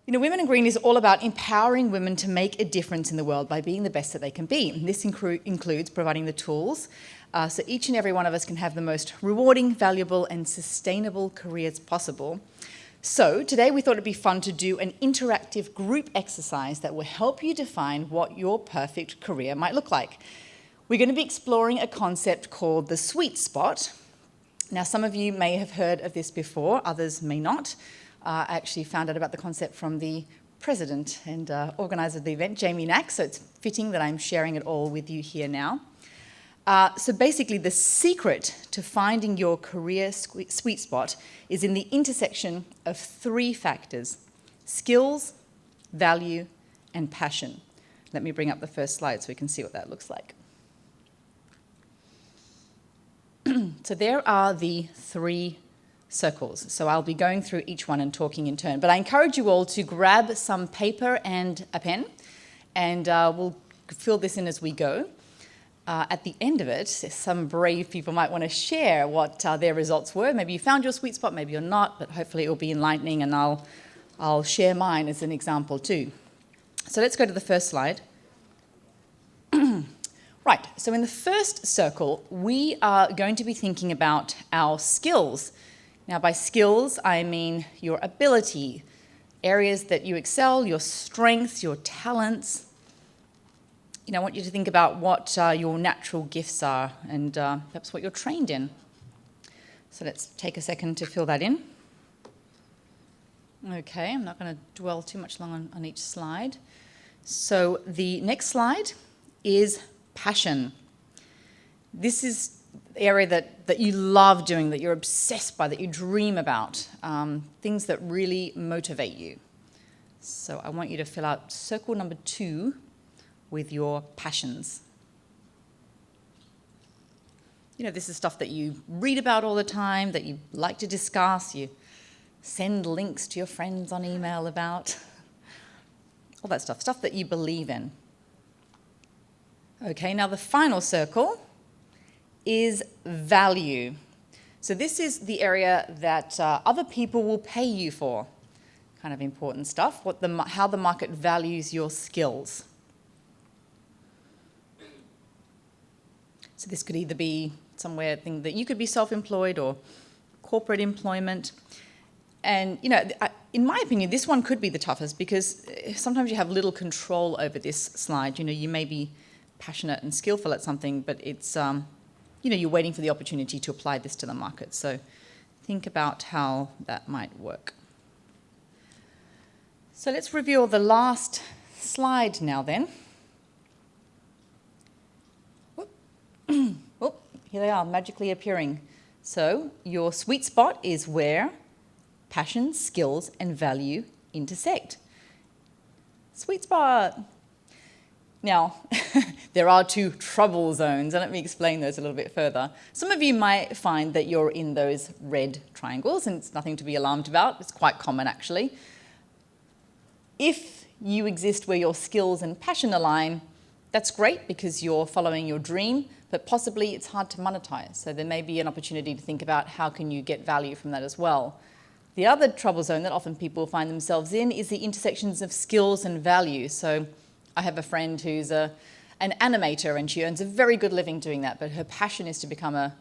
Women in Green is all about empowering women to make a difference in the world by being the best that they can be. And this includes providing the tools so each and every one of us can have the most rewarding, valuable, and sustainable careers possible. So today we thought it'd be fun to do an interactive group exercise that will help you define what your perfect career might look like. We're going to be exploring a concept called the sweet spot. Now, some of you may have heard of this before, others may not. I actually found out about the concept from the president and organizer of the event, Jamie Knack, so it's fitting that I'm sharing it all with you here now. So basically, the secret to finding your career sweet spot is in the intersection of three factors: skills, value, and passion. Let me bring up the first slide so we can see what that looks like. So there are the three circles. So I'll be going through each one and talking in turn. But I encourage you all to grab some paper and a pen, and we'll fill this in as we go. At the end of it, some brave people might want to share what their results were. Maybe you found your sweet spot, maybe you're not, but hopefully it will be enlightening, and I'll share mine as an example too. So let's go to the first slide. Right, so in the first circle, we are going to be thinking about our skills. Now, by skills, I mean your ability, areas that you excel, your strengths, your talents. I want you to think about what your natural gifts are and perhaps what you're trained in. So let's take a second to fill that in. Okay, I'm not going to dwell too much long on each slide. So the next slide is passion. This is the area that you love doing, that you're obsessed by, that you dream about, things that really motivate you. So I want you to fill out circle number 2 with your passions. This is stuff that you read about all the time, that you like to discuss, you send links to your friends on email about, all that stuff that you believe in. Okay, now the final circle is value. So this is the area that other people will pay you for. Kind of important stuff, how the market values your skills. So this could either be somewhere that you could be self-employed or corporate employment. And, in my opinion, this one could be the toughest because sometimes you have little control over this slide. You may be passionate and skillful at something, but it's, you're waiting for the opportunity to apply this to the market. So think about how that might work. So let's reveal the last slide now then. Oh, here they are, magically appearing. So your sweet spot is where passion, skills, and value intersect. Sweet spot. Now, there are 2 trouble zones, and let me explain those a little bit further. Some of you might find that you're in those red triangles, and it's nothing to be alarmed about. It's quite common, actually. If you exist where your skills and passion align, that's great because you're following your dream, but possibly it's hard to monetize. So there may be an opportunity to think about how can you get value from that as well. The other trouble zone that often people find themselves in is the intersections of skills and value. So I have a friend who's an animator, and she earns a very good living doing that, but her passion is to become a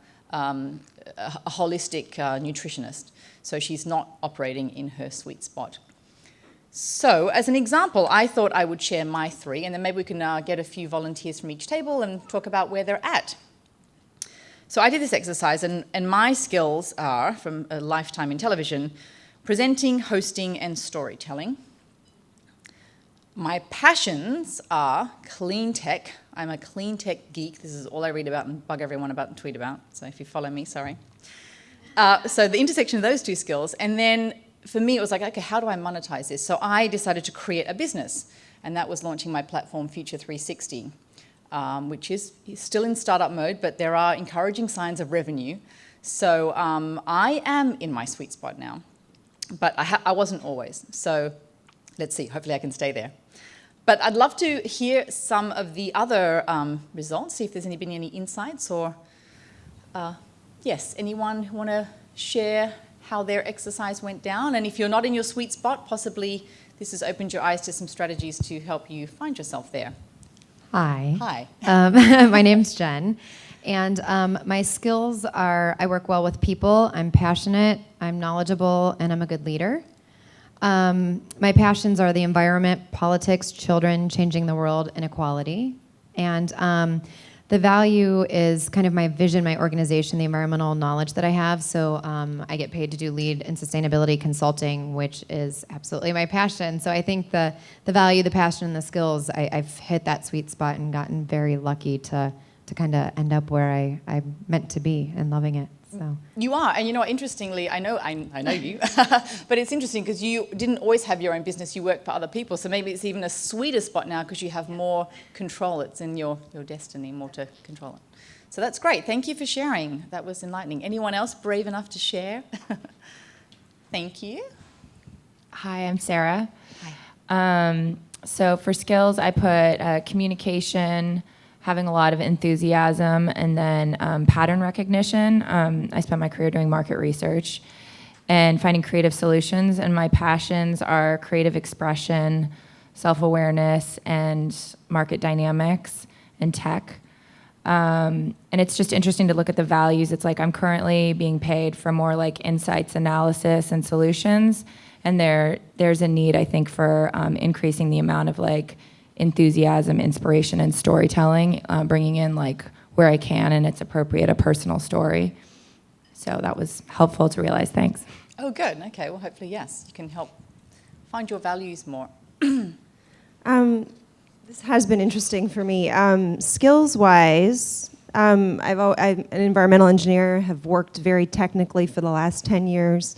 holistic nutritionist. So she's not operating in her sweet spot. So as an example, I thought I would share my 3, and then maybe we can get a few volunteers from each table and talk about where they're at. So I did this exercise, and my skills are, from a lifetime in television, presenting, hosting, and storytelling. My passions are clean tech. I'm a clean tech geek. This is all I read about and bug everyone about and tweet about. So if you follow me, sorry. So the intersection of those 2 skills. And then for me, it was like, okay, how do I monetize this? So I decided to create a business. And that was launching my platform, Future 360, which is still in startup mode, but there are encouraging signs of revenue. So I am in my sweet spot now. But I wasn't always. So let's see. Hopefully I can stay there. But I'd love to hear some of the other results, see if there's been any insights or, yes, anyone who want to share how their exercise went down. And if you're not in your sweet spot, possibly this has opened your eyes to some strategies to help you find yourself there. Hi. Hi. My name's Jen. And my skills are I work well with people, I'm passionate, I'm knowledgeable, and I'm a good leader. My passions are the environment, politics, children, changing the world, and equality. And the value is kind of my vision, my organization, the environmental knowledge that I have. So I get paid to do lead in sustainability consulting, which is absolutely my passion. So I think the value, the passion, and the skills, I've hit that sweet spot and gotten very lucky to kind of end up where I'm meant to be and loving it. So. You are, and you know, interestingly, I know you, but it's interesting because you didn't always have your own business, you worked for other people, so maybe it's even a sweeter spot now because you have more control, it's in your destiny, more to control it. So that's great, thank you for sharing, that was enlightening. Anyone else brave enough to share? Thank you. Hi, I'm Sarah. Hi. So for skills, I put communication, having a lot of enthusiasm, and then pattern recognition. I spent my career doing market research and finding creative solutions, and my passions are creative expression, self-awareness, and market dynamics and tech. And it's just interesting to look at the values. It's like I'm currently being paid for more like insights, analysis, and solutions, and there's a need, I think, for increasing the amount of like enthusiasm, inspiration, and storytelling, bringing in like where I can and it's appropriate, a personal story. So that was helpful to realize. Thanks. Oh, good. Okay. Well, hopefully, yes, you can help find your values more. This has been interesting for me. Skills-wise, I'm an environmental engineer, have worked very technically for the last 10 years,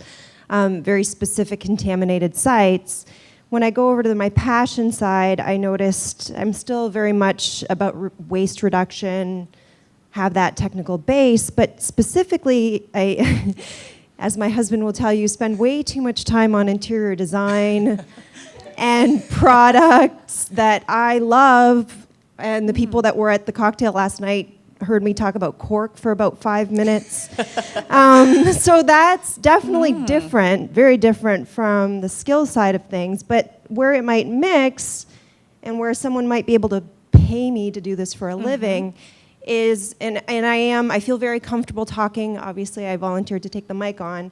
very specific contaminated sites. When I go over to my passion side, I noticed I'm still very much about waste reduction, have that technical base, but specifically, I, as my husband will tell you, spend way too much time on interior design and products that I love. And the people that were at the cocktail last night heard me talk about cork for about 5 minutes. So that's definitely different, very different from the skill side of things. But where it might mix and where someone might be able to pay me to do this for a living is, and I feel very comfortable talking. Obviously, I volunteered to take the mic on.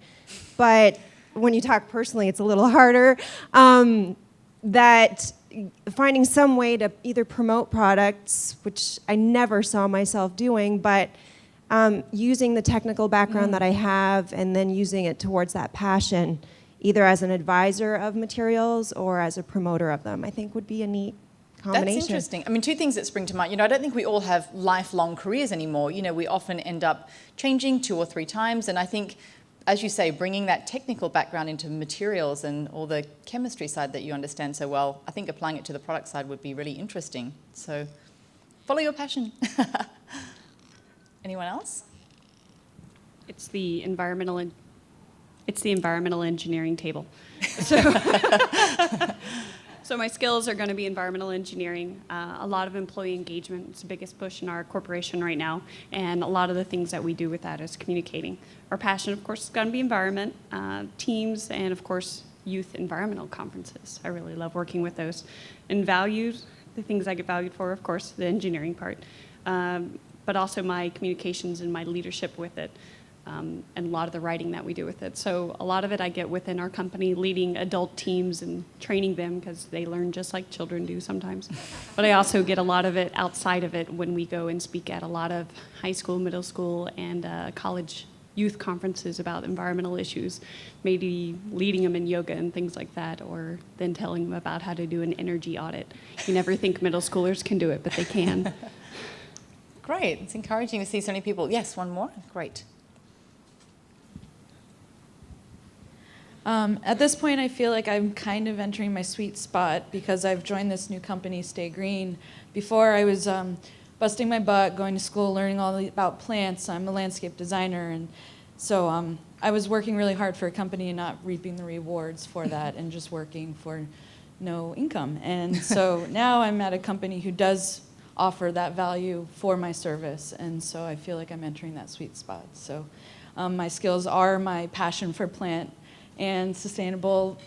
But when you talk personally, it's a little harder. That finding some way to either promote products, which I never saw myself doing, but using the technical background that I have and then using it towards that passion, either as an advisor of materials or as a promoter of them, I think would be a neat combination. That's interesting. I mean, two things that spring to mind. You know, I don't think we all have lifelong careers anymore. You know, we often end up changing 2 or 3 times, and I think, as you say, bringing that technical background into materials and all the chemistry side that you understand so well, I think applying it to the product side would be really interesting. So follow your passion. Anyone else? It's the environmental engineering table. So my skills are going to be environmental engineering, a lot of employee engagement. It's the biggest push in our corporation right now, and a lot of the things that we do with that is communicating. Our passion, of course, is going to be environment, teams, and of course, youth environmental conferences. I really love working with those. And values, the things I get valued for, of course, the engineering part, but also my communications and my leadership with it. And a lot of the writing that we do with it. So a lot of it I get within our company, leading adult teams and training them because they learn just like children do sometimes. But I also get a lot of it outside of it when we go and speak at a lot of high school, middle school, and college youth conferences about environmental issues, maybe leading them in yoga and things like that, or then telling them about how to do an energy audit. You never think middle schoolers can do it, but they can. Great. It's encouraging to see so many people. Yes, one more. Great. At this point, I feel like I'm kind of entering my sweet spot because I've joined this new company, Stay Green. Before, I was busting my butt, going to school, learning all about plants. I'm a landscape designer, and so I was working really hard for a company and not reaping the rewards for that and just working for no income. And so now I'm at a company who does offer that value for my service, and so I feel like I'm entering that sweet spot. So My skills are my passion for plant and sustainable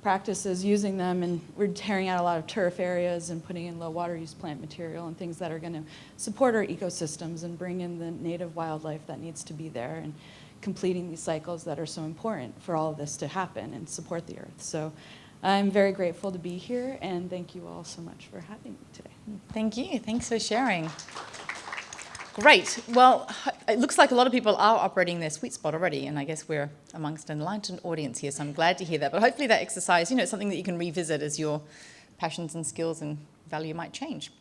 practices using them, and we're tearing out a lot of turf areas and putting in low water use plant material and things that are going to support our ecosystems and bring in the native wildlife that needs to be there, and completing these cycles that are so important for all of this to happen and support the earth. So I'm very grateful to be here, and thank you all so much for having me today. Thank you. Thanks for sharing. Great. Well, it looks like a lot of people are operating their sweet spot already, and I guess we're amongst an enlightened audience here, so I'm glad to hear that. But hopefully that exercise, is something that you can revisit as your passions and skills and value might change.